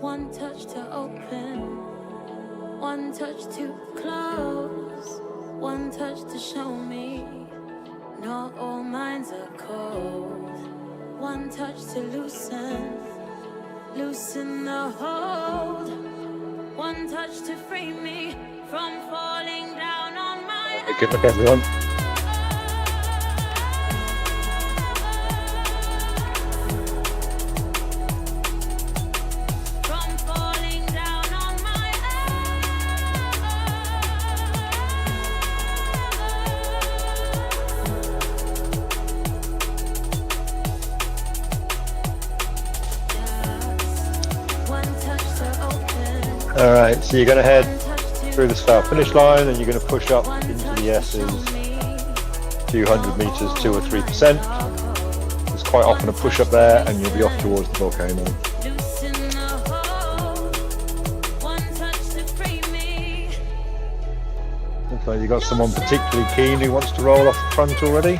One touch to open, one touch to close, one touch to show me not all minds are cold. One touch to loosen the hold. One touch to free me from falling down on my own. Good luck, everyone. From falling down on my own. One touch to open. All right, so you're going to head through the start finish line and you're going to push up into the S's 200 meters 2 or 3%. There's quite often a push up there and you'll be off towards the volcano. Looks like you've got someone particularly keen who wants to roll off the front already.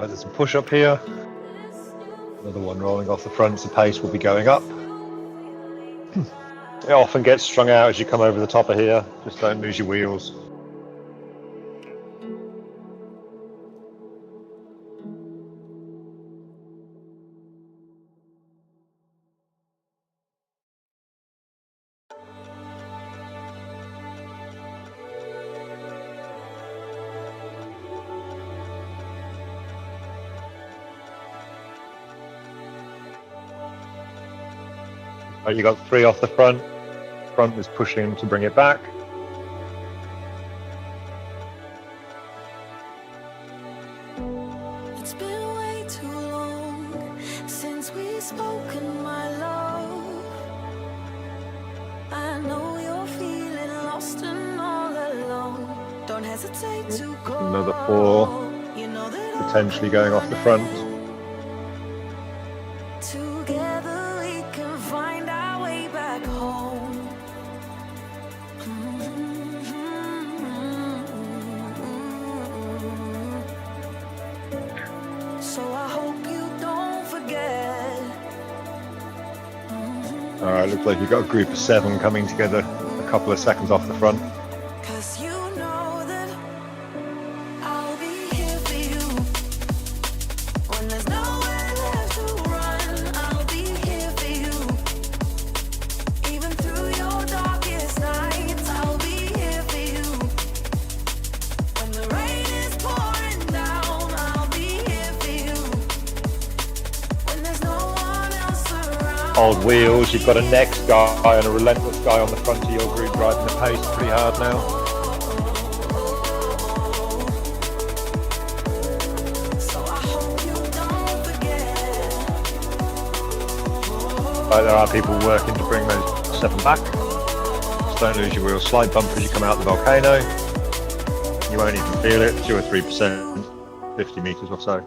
There's a push up here, another one rolling off the front, so pace will be going up. It often gets strung out as you come over the top of here, just don't lose your wheels. Right, you got 3 off the front. Front is pushing to bring it back. It's been way too long since we've spoken, my love. I know you're feeling lost and all alone. Don't hesitate to go. Another 4 potentially going off the front. Together we can find our way back home. So I hope you don't forget. Alright, looks like you've got a group of 7 coming together a couple of seconds off the front. Cause you know that I'll be here for you. When there's nowhere left to run, I'll be here for you. Even through your darkest nights, I'll be here for you. When the rain is pouring down, I'll be here for you. When there's no one else around. Old wheels, you've got a next guy and a relentless guy on the front of your group driving the pace pretty hard now. So I hope you don't forget. Right, there are people working to bring those 7 back. Just don't lose your wheels. Slight bump as you come out the volcano. You won't even feel it, 2 or 3%, 50 meters or so.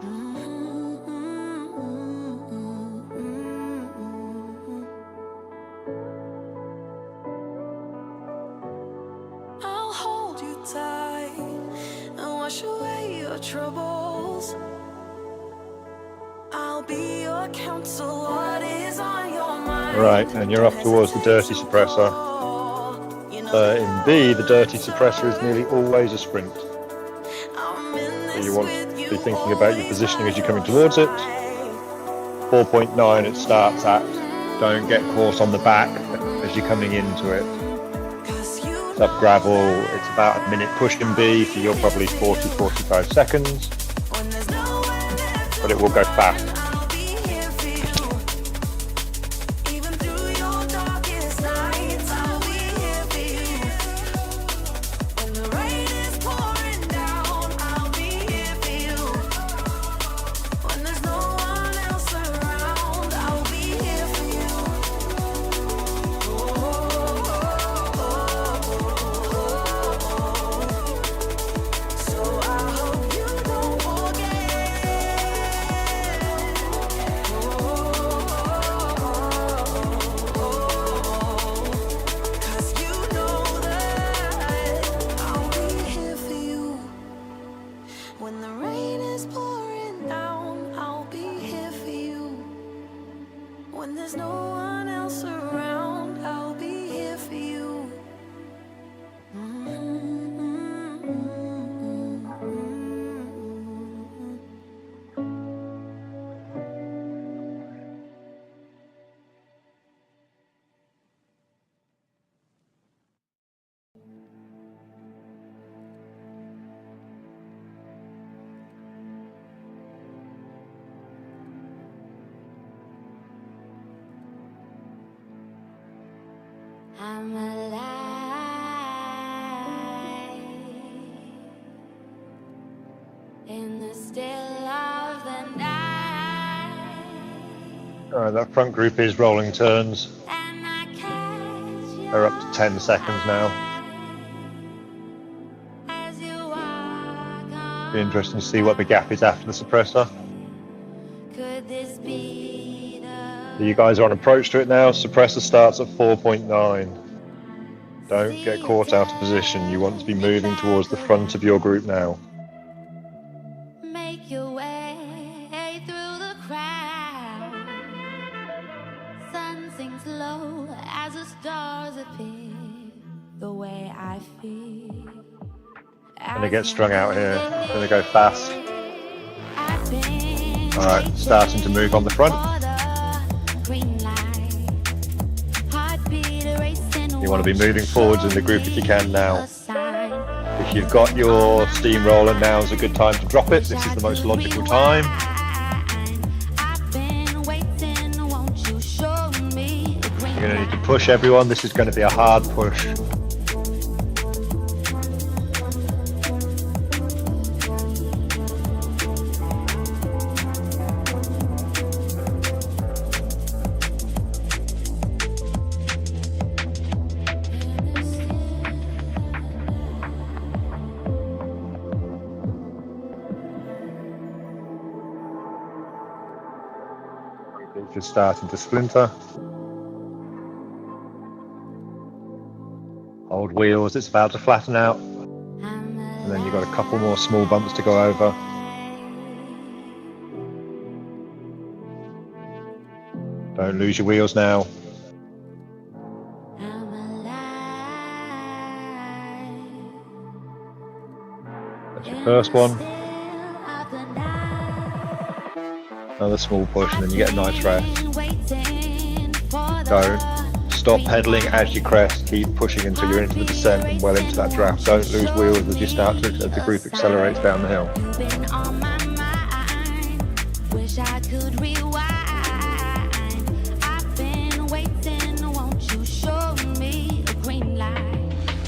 I'll hold you tight and wash away your troubles. I'll be your counsel, what is on your mind. Right, and you're off towards the dirty suppressor. In B, the dirty suppressor is nearly always a sprint. So you want to be thinking about your positioning as you're coming towards it. 4.9 it starts at. Don't get caught on the back as you're coming into it. It's up gravel, it's about a minute push in B, so you're probably 40-45 seconds. But it will go fast. I'm alive in the still of the night. Alright, that front group is rolling turns. And I catch you They're up to 10 seconds now. as you walk on. Be interesting to see what the gap is after the suppressor. Could this be the So you guys are on approach to it now. Suppressor starts at 4.9. Don't get caught out of position. You want to be moving towards the front of your group now. make your way through the crowd? Sun sinks low as the stars appear. The way I feel. Gonna get strung out here. Gonna go fast. Alright, starting to move on the front. You want to be moving forwards in the group if you can now. If you've got your steamroller, now is a good time to drop it. This is the most logical time. You're going to need to push everyone. This is going to be a hard push. Just starting to splinter. Old wheels, it's about to flatten out. And then you've got a couple more small bumps to go over. Don't lose your wheels now. That's your first one. Another small push and then you get a nice rest. Don't stop pedaling as you crest. Keep pushing until you're into the descent and well into that draft. Don't lose wheels as you start to, as the group accelerates down the hill.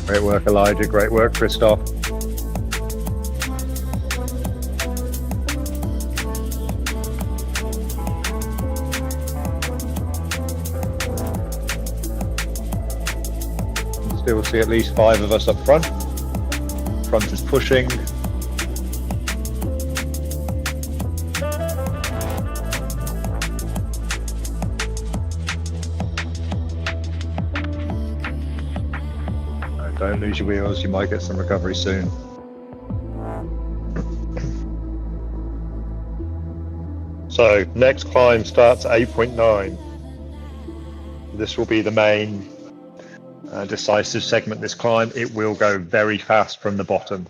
Great work, Elijah. Great work, Christoph. Still see at least 5 of us up front. Front is pushing. Don't lose your wheels, you might get some recovery soon. So, next climb starts at 8.9. This will be the main decisive segment this climb. It will go very fast from the bottom.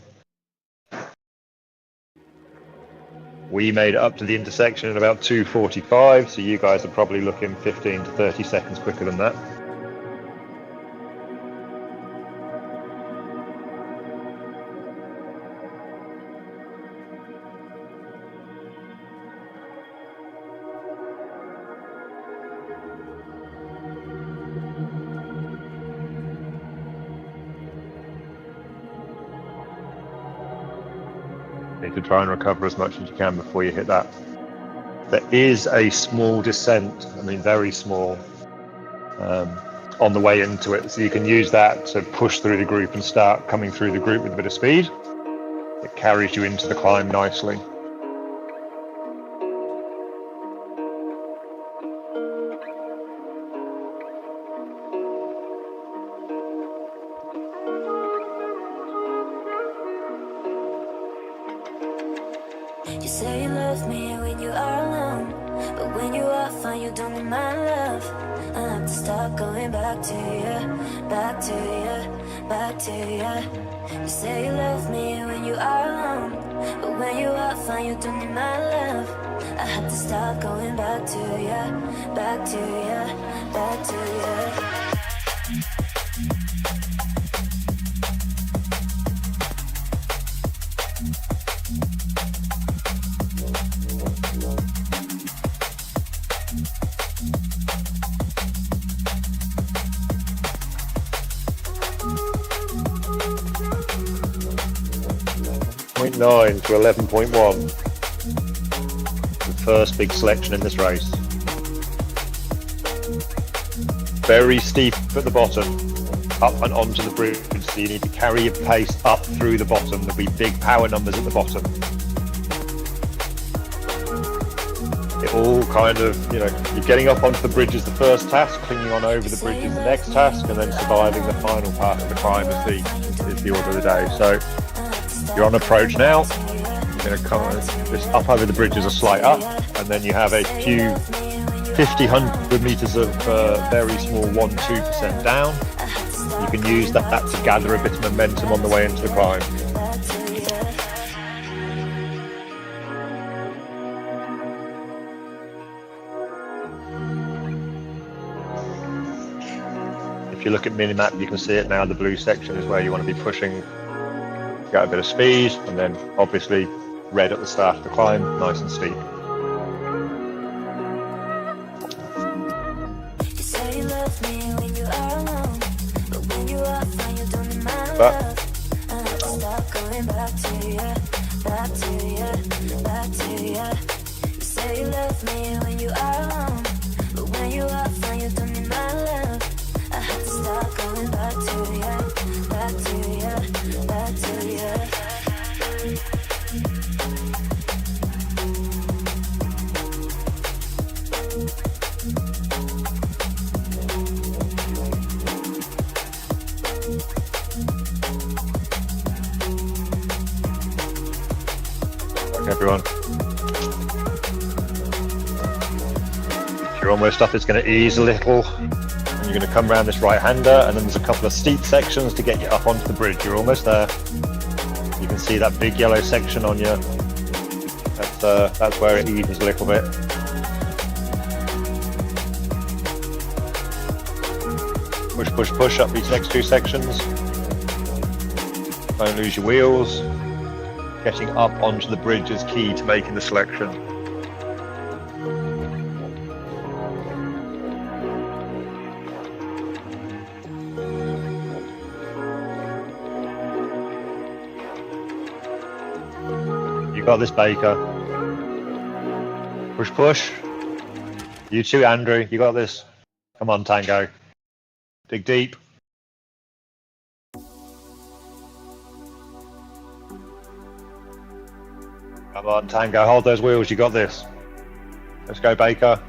We made it up to the intersection at about 2:45, so you guys are probably looking 15 to 30 seconds quicker than that. Need to try and recover as much as you can before you hit that. There is a small descent, I mean very small, on the way into it, so you can use that to push through the group and start coming through the group with a bit of speed. It carries you into the climb nicely. You say you love me when you are alone, but when you are fine, you don't need my love. I have to stop going back to you, back to you, back to you. You say you love me when you are alone, but when you are fine, you don't need my love. I have to stop going back to you, back to you, back to you. 8.9 to 11.1. The first big selection in this race. Very steep at the bottom, up and onto the bridge, so you need to carry your pace up through the bottom. There'll be big power numbers at the bottom. It all kind of, you know, you're getting up onto the bridge is the first task, clinging on over the bridge is the next task, and then surviving the final part of the climb is the order of the day. So you're on approach now. You're going to come this up over the bridge is a slight up, and then you have a few 50, 100 meters of very small 1-2% down. You can use that to gather a bit of momentum on the way into the climb. If you look at minimap, you can see it now. The blue section is where you want to be pushing, get a bit of speed, and then obviously red at the start of the climb, nice and steep. But everyone, if you're almost up, it's going to ease a little, and you're going to come around this right-hander, and then there's a couple of steep sections to get you up onto the bridge. You're almost there. You can see that big yellow section on you. That's where it evens a little bit. Push, push, push up these next two sections. Don't lose your wheels. Getting up onto the bridge is key to making the selection. You got this, Baker. Push, push. You too, Andrew. You got this. Come on, Tango. Dig deep. Come on, Tango, hold those wheels, you got this. Let's go, Baker.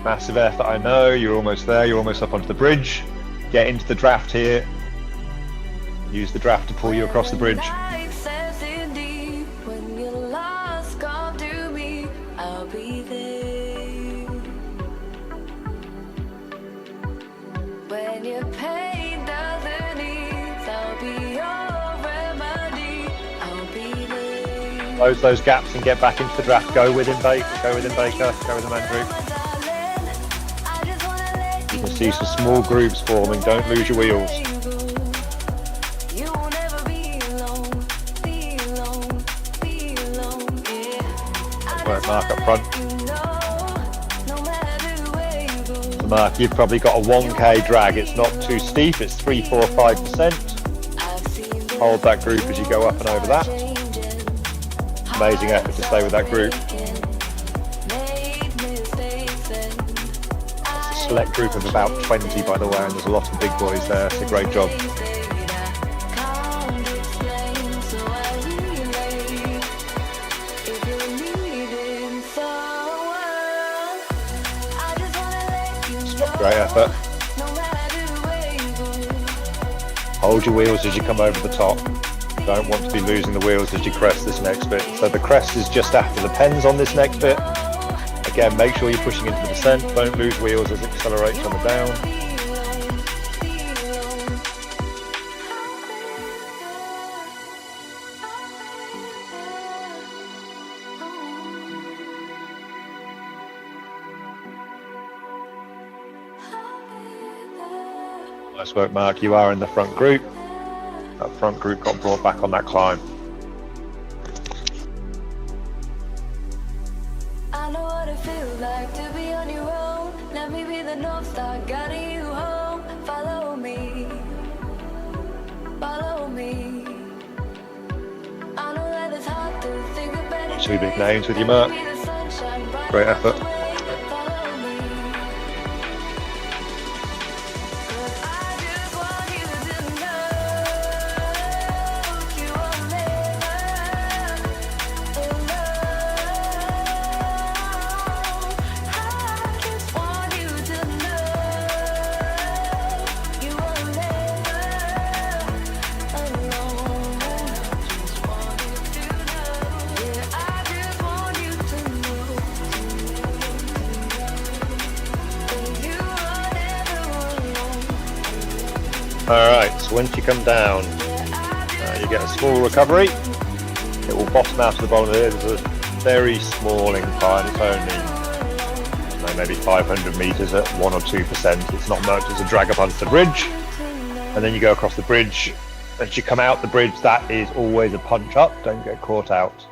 Massive effort, I know, you're almost there, you're almost up onto the bridge. Get into the draft here. Use the draft to pull you across the bridge. Close those gaps and get back into the draft. Go with him, Baker. Go with him, Baker. Go with him, Andrew. You can see some small groups forming. Don't lose your wheels. Right, Mark up front. So Mark, you've probably got a 1k drag. It's not too steep. It's 3, 4, 5%. Hold that group as you go up and over that. Amazing effort to stay with that group. It's a select group of about 20, by the way, and there's a lot of big boys there. It's a great job. Great effort. Hold your wheels as you come over the top. Don't want to be losing the wheels as you crest this next bit. So the crest is just after the pens on this next bit. Again, make sure you're pushing into the descent. Don't lose wheels as it accelerates on the down. Nice work, Mark. You are in the front group. That front group got brought back on that climb. I know what it feels like to be on your own. Let me be the North Star, guiding you home. Follow me. two big names with you, Mark. Great effort. Alright, so once you come down, you get a small recovery. It will bottom out to the bottom of it. There's a very small incline. It's only maybe 500 metres at 1 or 2%. It's not much. It's a drag up onto the bridge. And then you go across the bridge. As you come out the bridge, that is always a punch up. Don't get caught out.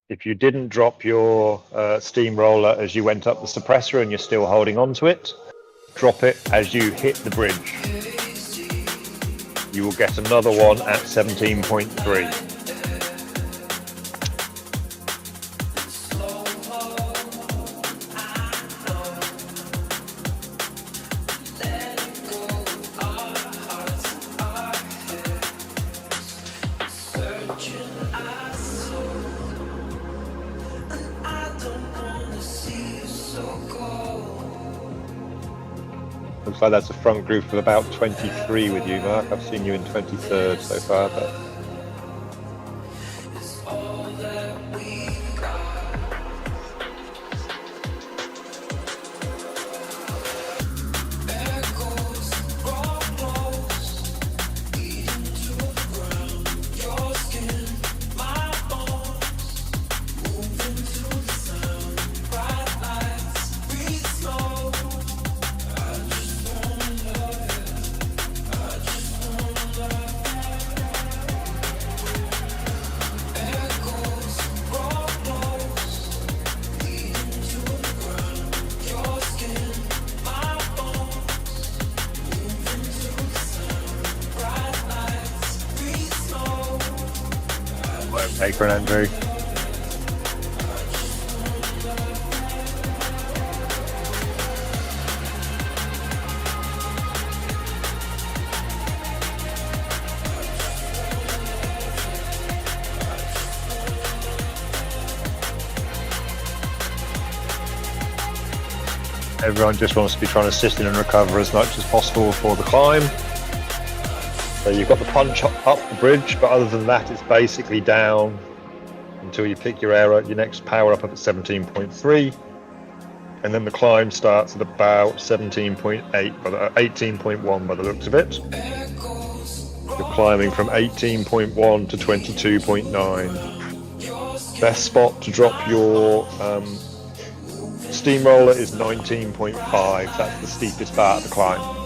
If you didn't drop your steamroller as you went up the suppressor and you're still holding on to it, drop it as you hit the bridge. You will get another one at 17.3. Looks like that's a front group of about 23 with you, Mark. I've seen you in 23rd so far, but take an Andrew. Everyone just wants to be trying to assist in and recover as much as possible for the climb. So you've got the punch up the bridge, but other than that, it's basically down until you pick your next power up at 17.3, and then the climb starts at about 17.8, 18.1 by the looks of it. You're climbing from 18.1 to 22.9. Best spot to drop your steamroller is 19.5. That's the steepest part of the climb.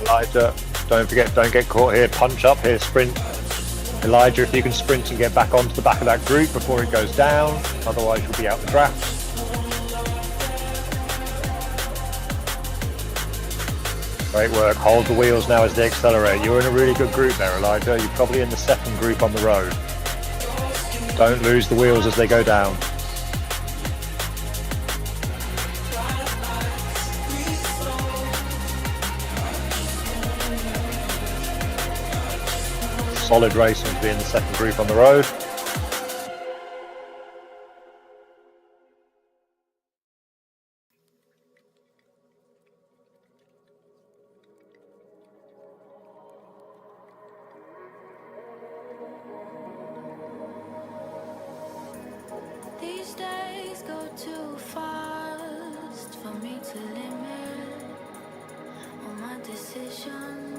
Elijah, don't forget, don't get caught here. Punch up here, sprint. Elijah, if you can sprint and get back onto the back of that group before it goes down, otherwise you'll be out the draft. Great work. Hold the wheels now as they accelerate. You're in a really good group there, Elijah. You're probably in the second group on the road. Don't lose the wheels as they go down. Solid racing to be in the second group on the road. These days go too fast for me to limit all my decisions.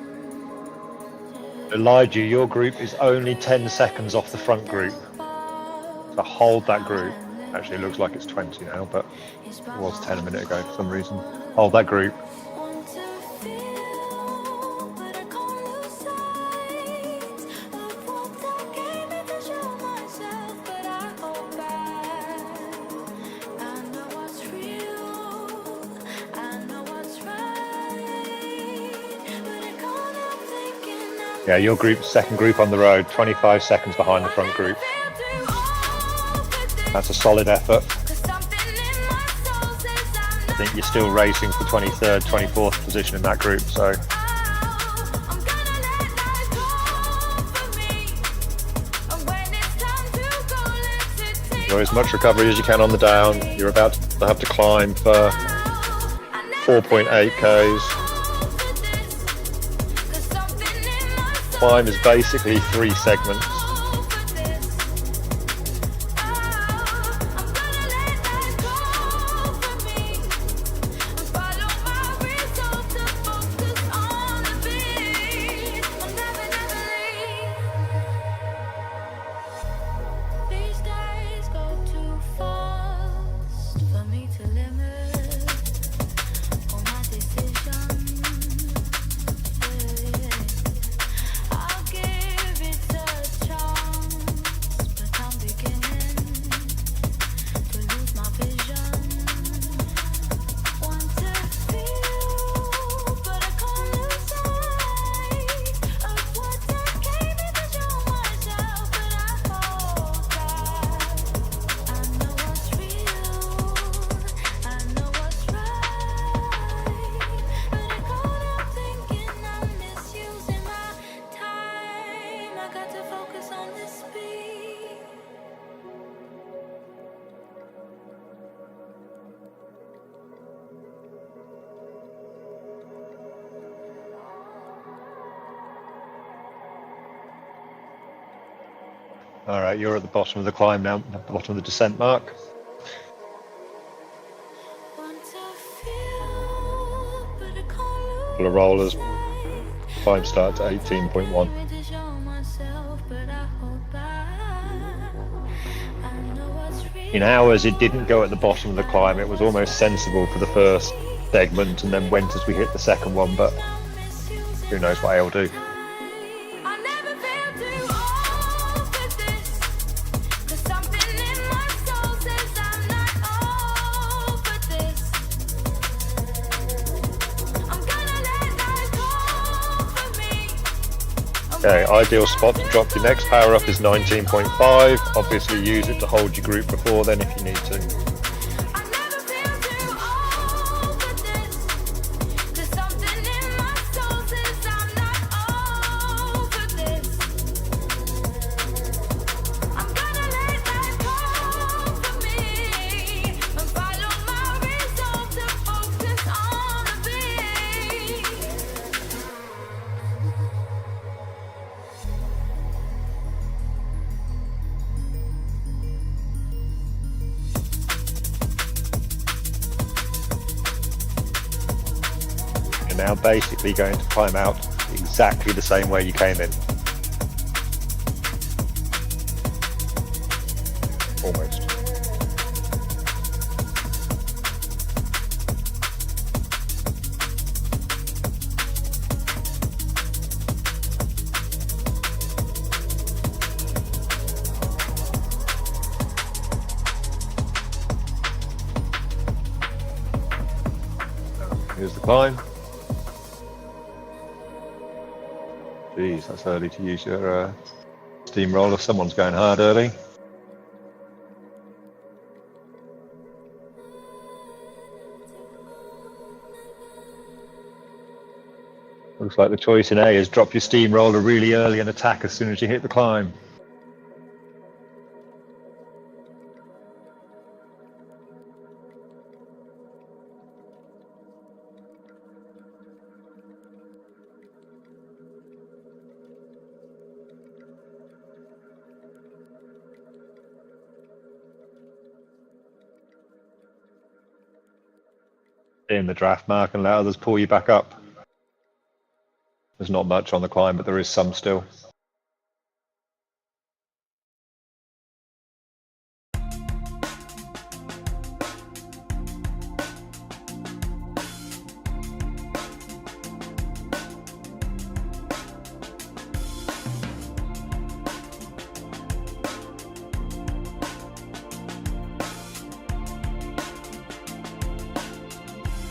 Elijah, your group is only 10 seconds off the front group. So hold that group. Actually, it looks like it's 20 now, but it was 10 a minute ago for some reason. Hold that group. Want to feel, but I can't lose sight. Yeah, your group, second group on the road, 25 seconds behind the front group. That's a solid effort. I think you're still racing for 23rd, 24th position in that group, so. Enjoy as much recovery as you can on the down. You're about to have to climb for 4.8 Ks. Climb is basically 3 segments. All right, you're at the bottom of the climb now, at the bottom of the descent mark. Couple of rollers. Climb starts at 18.1. In hours, it didn't go at the bottom of the climb. It was almost sensible for the first segment and then went as we hit the second one, but who knows what I'll do. Okay, ideal spot to drop your next power up is 19.5. Obviously use it to hold your group before then if you need to. You're now basically going to climb out exactly the same way you came in. Almost. Here's the climb. Geez, that's early to use your steamroller. Someone's going hard early. Looks like the choice in A is drop your steamroller really early and attack as soon as you hit the climb. In the draft mark and let others pull you back up. There's not much on the climb, but there is some still.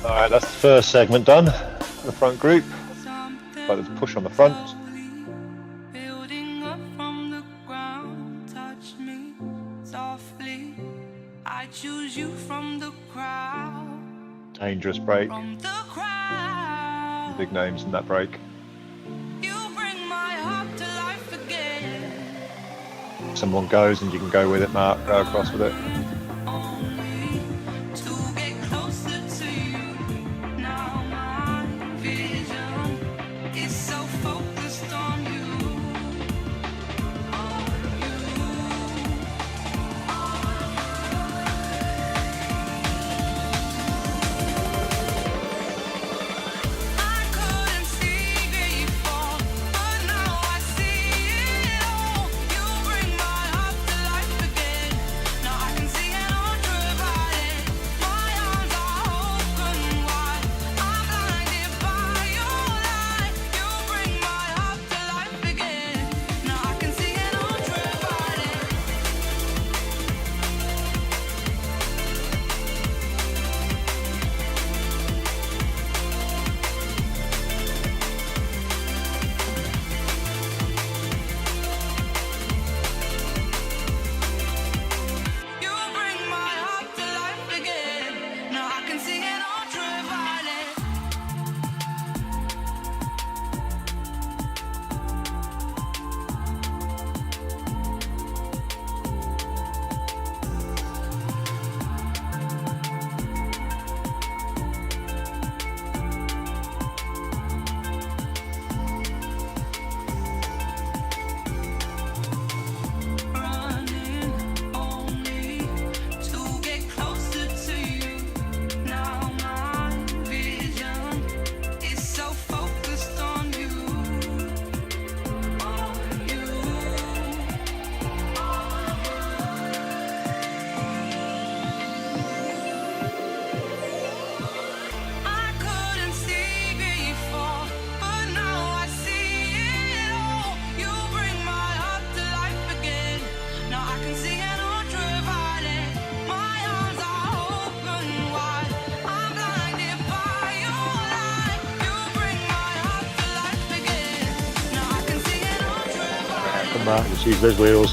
Alright, that's the first segment done. The front group. Like there's a push on the front. softly. I choose you from the crowd. Dangerous break. From the crowd. Big names in that break. You bring my heart to life again. Someone goes and you can go with it, Mark. Go across with it. Only to get closer to you. Now my vision is so focused on you. I couldn't see before, but now I see it all. You bring my heart to life again. Now I can see an ultraviolet. My arms are open wide. I'm blinded by your light. You bring my heart to life again. Now I can see an ultraviolet. You bring my heart to life again. Now I can see an ultraviolet. Running only to get closer to you. Now my vision is so focused on you. On you. I couldn't see before, but now I see it all. You bring my heart to life again. Now I can see an ultraviolet. My arms are open wide. I'm blinded by your light. You bring my heart to life again. Now I can see an ultraviolet. Come back, let's use those wheels.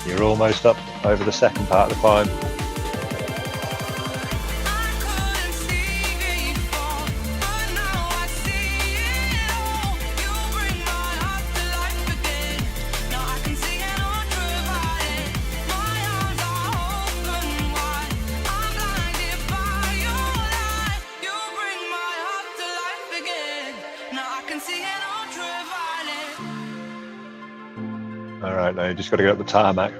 You're almost up over the second part of the climb. I couldn't see before, but now I see it all. You bring my heart to life again. Now I can see an ultraviolet. My arms are open wide. I'm blinded by your light. You bring my heart to life again. Now I can see an ultraviolet. All right, now you just got to get up the tarmac.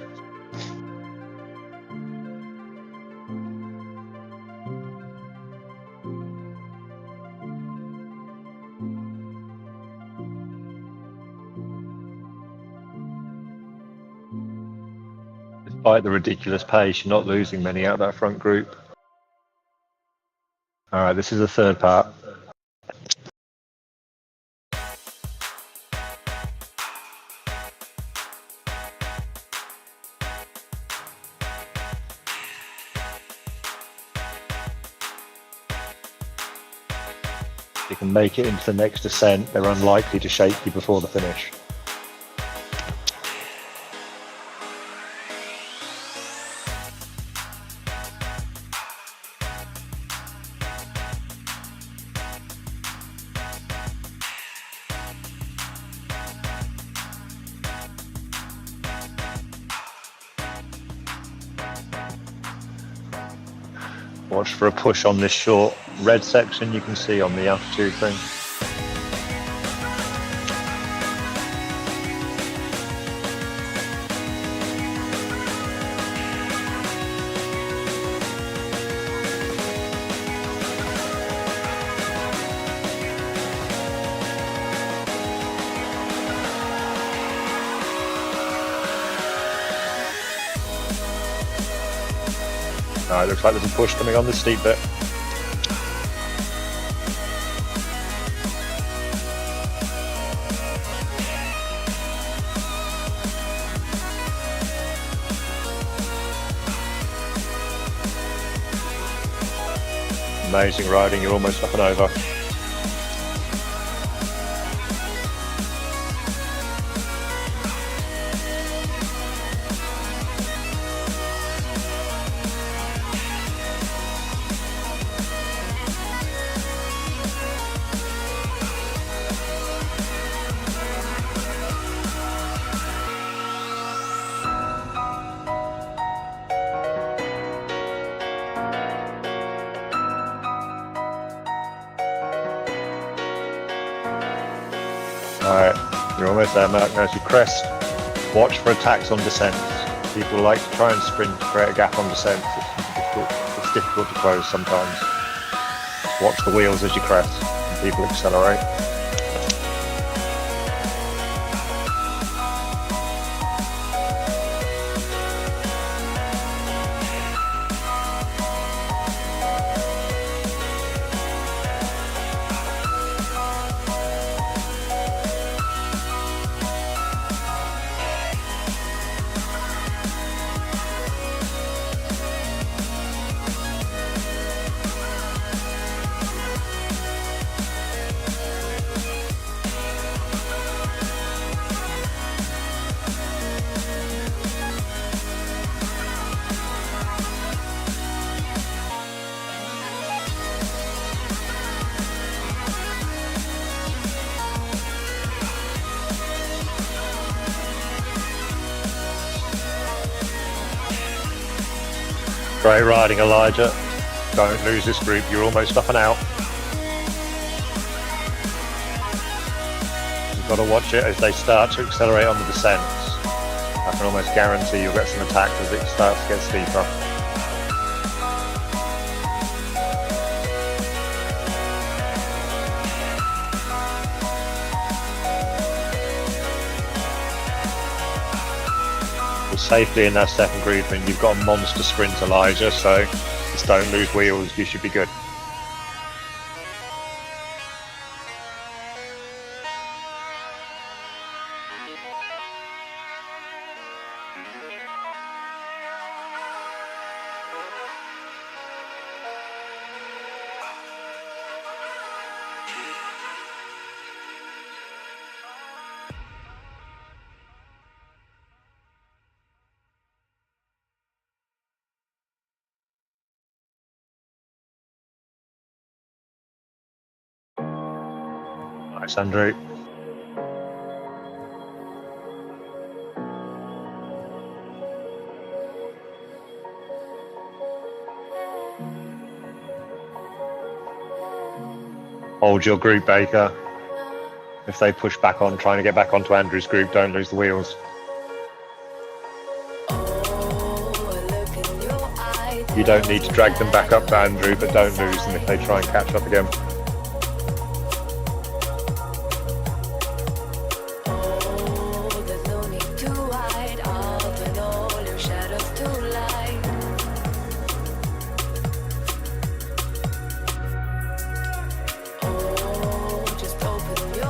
Despite the ridiculous pace, you're not losing many out of that front group. All right, this is the third part. If you can make it into the next descent, they're unlikely to shake you before the finish. Watch for a push on this short red section you can see on the altitude thing. Alright, looks like there's a push coming on the steep bit. Amazing riding, you're almost up and over. Alright, you're almost there, Mark. Now as you crest, watch for attacks on descent. People like to try and sprint to create a gap on descent. It's difficult to close sometimes. Just watch the wheels as you crest and people accelerate. Great riding, Elijah. Don't lose this group, you're almost up and out. You've got to watch it as they start to accelerate on the descents. I can almost guarantee you'll get some attacks as it starts to get steeper. Safely in that second group, and you've got a monster sprint, Elijah, so just don't lose wheels, you should be good. Nice, Andrew. Hold your group, Baker. If they push back on, trying to get back onto Andrew's group, don't lose the wheels. You don't need to drag them back up to Andrew, but don't lose them if they try and catch up again.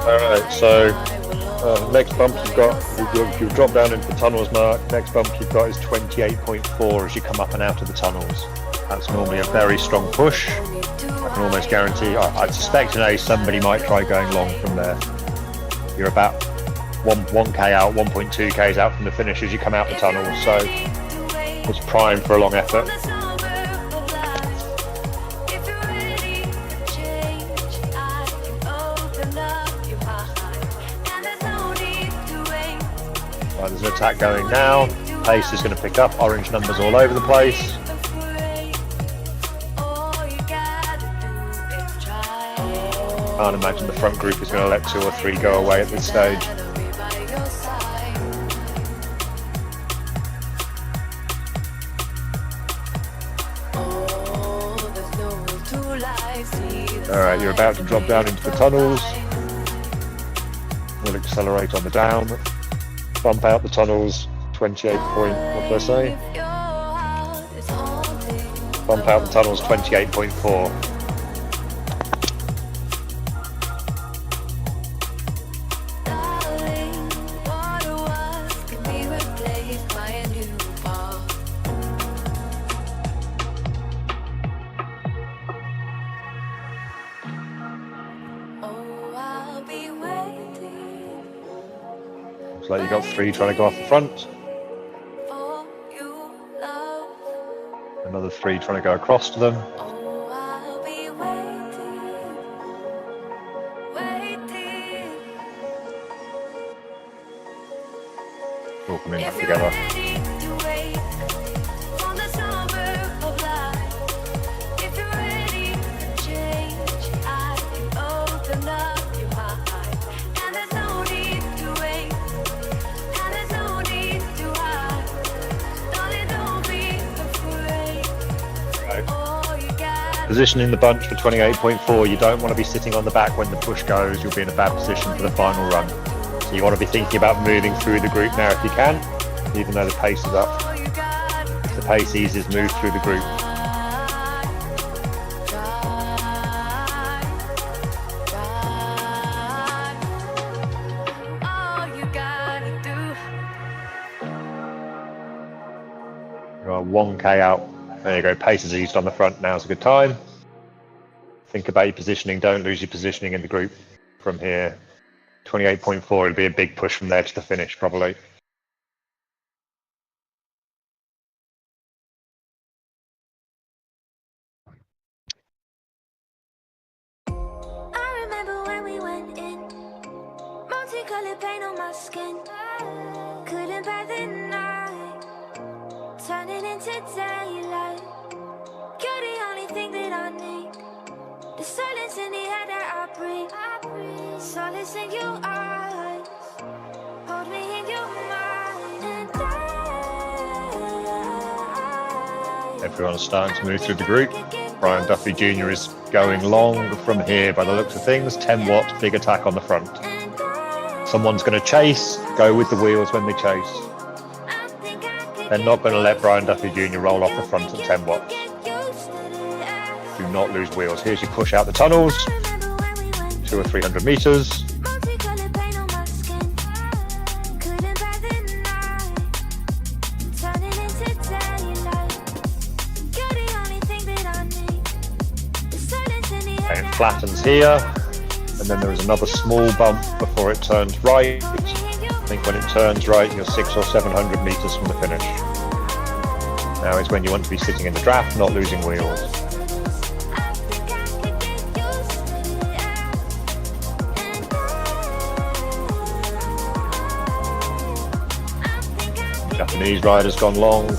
Alright, so next bump you've got, you'll drop down into the tunnels, Mark. Next bump you've got is 28.4 as you come up and out of the tunnels. That's normally a very strong push. I can almost guarantee, I suspect today somebody might try going long from there. You're about 1k out, 1.2k's out from the finish as you come out the tunnels, so it's prime for a long effort. Right, there's an attack going now. Pace is going to pick up. Orange numbers all over the place. Can't imagine the front group is going to let 2 or 3 go away at this stage. Alright, you're about to drop down into the tunnels. We'll accelerate on the down. Bump out the tunnels, 28 point, what did I say? Bump out the tunnels, 28.4. Looks like you've got 3 trying to go off the front. For you, love. Another 3 trying to go across to them. Oh, I'll be waiting. All coming back If you're together. ready to wait for the summer of life, if you're ready to change, I can open up your heart. And there's no need to wait, and there's no need to hide. Darling, don't be afraid. Right. Oh, you got Positioning the bunch for 28.4, you don't want to be sitting on the back when the push goes. You'll be in a bad position for the final run. So you want to be thinking about moving through the group now if you can, even though the pace is up. all you got. If the pace eases, move through the group. All you gotta do. You are 1k out. There you go, pace is eased on the front. Now's a good time. Think about your positioning, don't lose your positioning in the group from here. 28.4, it'll be a big push from there to the finish, probably. I remember when we went in, multicolored paint on my skin. Couldn't bear the night, turning into daylight. You're the only thing that I need. The silence in the air that I breathe. Solace in your eyes, hold me in your mind. And Everyone's starting to move through the group. Brian Duffy Jr. is going long from here by the looks of things. 10 watt, big attack on the front. Someone's going to chase, go with the wheels when they chase. They're not going to let Brian Duffy Jr. roll off the front at 10 watts. Do not lose wheels. Here's your push out the tunnels. 200 or 300 meters. multicolored paint on my skin. Couldn't bear the night, turning into daylight. You're the only thing that I need. The silence in the air And it that flattens here. And then there is another small bump before it turns right. I think when it turns right, you're 600 or 700 meters from the finish. Now is when you want to be sitting in the draft, not losing wheels. I think I could get used to it. Japanese rider's gone long.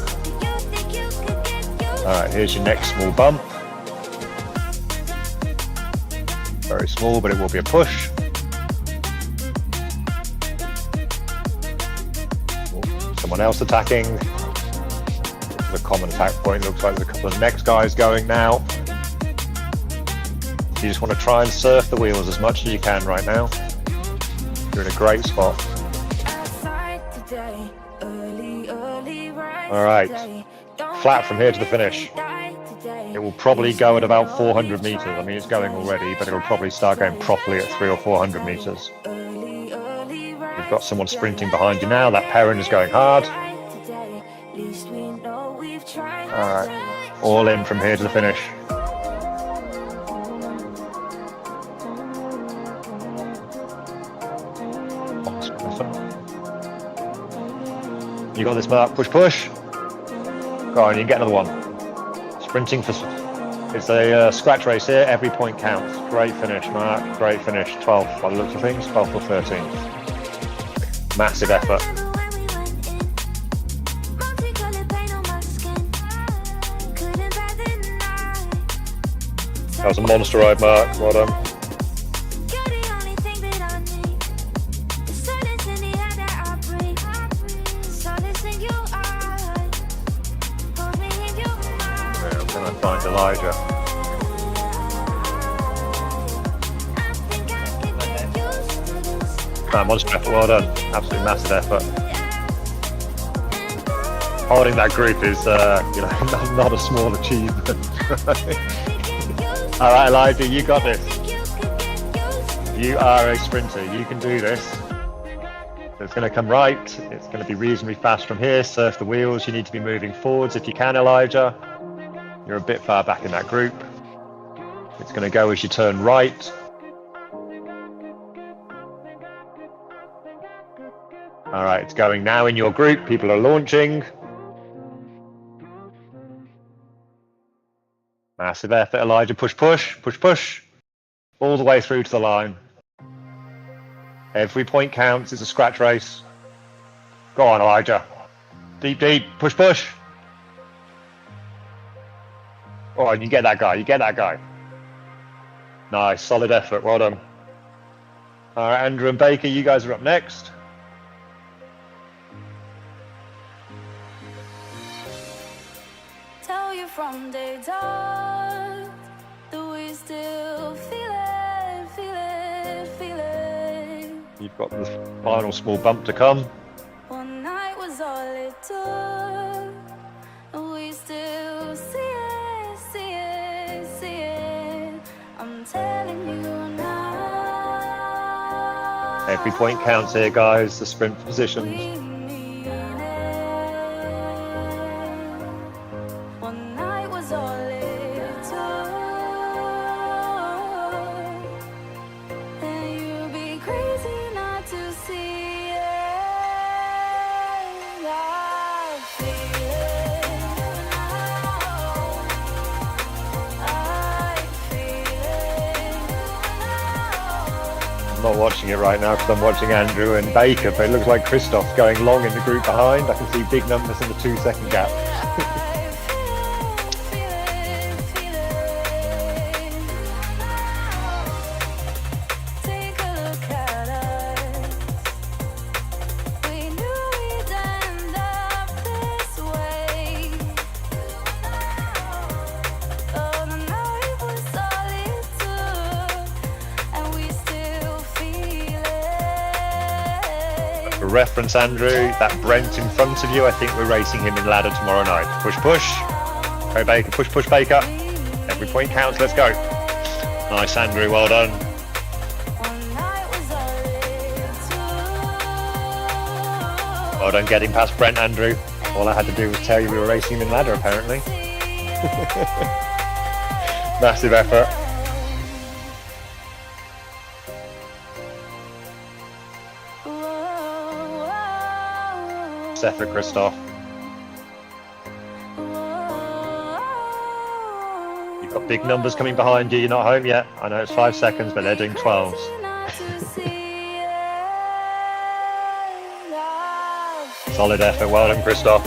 Alright, here's your next small bump. Very small, but it will be a push. Someone else attacking. The common attack point looks like there's a couple of next guys going now. You just want to try and surf the wheels as much as you can right now. You're in a great spot. Alright, flat from here to the finish. It will probably go at about 400 meters. I mean, it's going already, but it'll probably start going properly at 300 or 400 meters. You've got someone sprinting behind you now. That Perrin is going hard. Alright, all in from here to the finish. You got this, Mark. Push, push. Go on, you can get another one. Sprinting for... It's a scratch race here. Every point counts. Great finish, Mark. Great finish. 12th by the looks of things. 12th or 13th. Massive effort. That was a monster ride, Mark. Well done. Yeah, I'm gonna find Elijah. Monster effort, well done. Absolutely massive effort. Holding that group is, not a small achievement. All right, Elijah, you got this. You are a sprinter. You can do this. So it's going to come right. It's going to be reasonably fast from here. Surf the wheels. You need to be moving forwards if you can, Elijah. You're a bit far back in that group. It's going to go as you turn right. All right, it's going now in your group. People are launching. Massive effort, Elijah. Push, push, push, push. All the way through to the line. Every point counts. It's a scratch race. Go on, Elijah. Deep, deep. Push, push. Oh, and you get that guy. You get that guy. Nice, solid effort. Well done. All right, Andrew and Baker, you guys are up next. Tell you from day dot that we still feel it, feel it, feel it. You've got the final small bump to come. One night was all it took, and we still see it, see it, see it. I'm telling you now. Every point counts here, guys. The sprint positions. We mean it. One night was all it took, and you'd be crazy not to see it. I feel it now. I feel it now. I'm not watching it right now because I'm watching Andrew and Baker, but it looks like Christoph's going long in the group behind. I can see big numbers in the 2-second gap. Take a look at us. We knew we'd end up this way. Oh, the night was all it took, and we still feel it. For reference, Andrew, that Brent in front of you, I think we're racing him in ladder tomorrow night. Push, push. Go Baker, push, push Baker. Every point counts, let's go. Nice, Andrew, well done. One night was all it took. Well done getting past Brent, Andrew. All I had to do was tell you we were racing him in ladder, apparently. Massive effort. It's effort, Christoph. You've got big numbers coming behind you. You're not home yet. I know it's 5 seconds, but they're doing 12s. Solid effort. Well done, Christoph.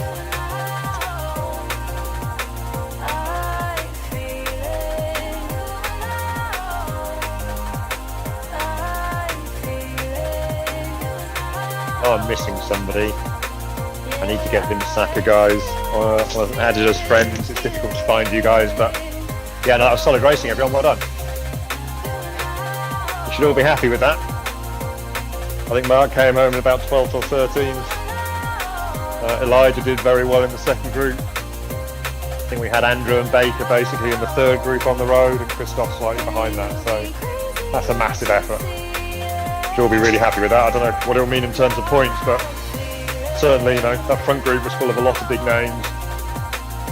Oh, I'm missing somebody. I need to get Vin Saka, guys. Wasn't added as friends. It's difficult to find you guys, but yeah, no, that was solid racing, everyone. Well done. You should all be happy with that. I think Mark came home in about 12th or 13th. Elijah did very well in the second group. I think we had Andrew and Baker basically in the third group on the road, and Christoph slightly behind that. So that's a massive effort. You'll be really happy with that. I don't know what it'll mean in terms of points, but certainly, you know, that front group was full of a lot of big names.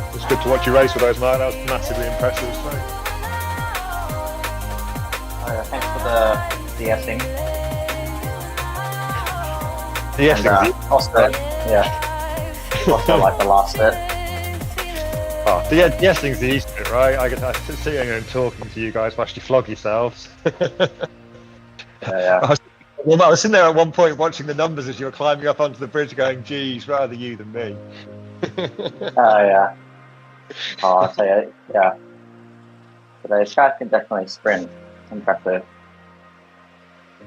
It was good to watch you race with those, Mark. That was massively impressive. So. Thanks for the de-essing. Yes, Also, yeah. Also like the last bit. oh, the yes thing's the easy bit, right? I get sitting here and talking to you guys whilst you flog yourselves. Yeah. I was sitting there at one point watching the numbers as you were climbing up onto the bridge going, geez, rather you than me. Yeah. Oh, I'll tell you, yeah. But the guys can definitely sprint. It's impressive.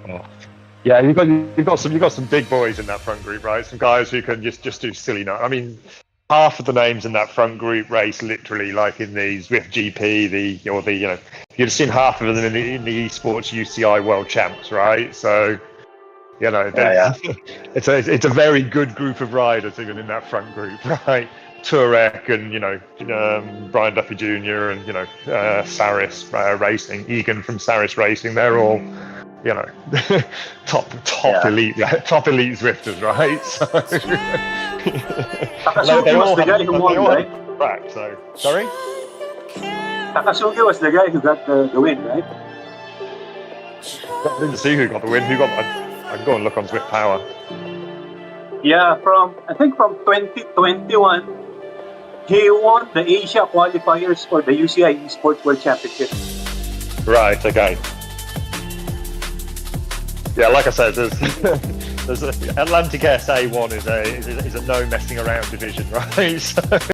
Oh. Yeah, you've got some big boys in that front group, right? Some guys who can just do silly I mean, half of the names in that front group race literally like in the Zwift GP, you'd have seen half of them in the esports UCI World Champs, right? So, you know, it's a very good group of riders even in that front group, right? Turek and Brian Duffy Jr. and Saris Racing, Egan from Saris Racing, they're all top elite Zwifters, right? So they all have track. So sorry. Takasugi was the guy who got the win, right? I didn't see who got the win. I can go and look on Zwift Power. Yeah, I think from 2021, he won the Asia qualifiers for the UCI Esports World Championship. Right. Okay. Yeah, like I said, there's Atlantic SA1 is a no messing around division, right? So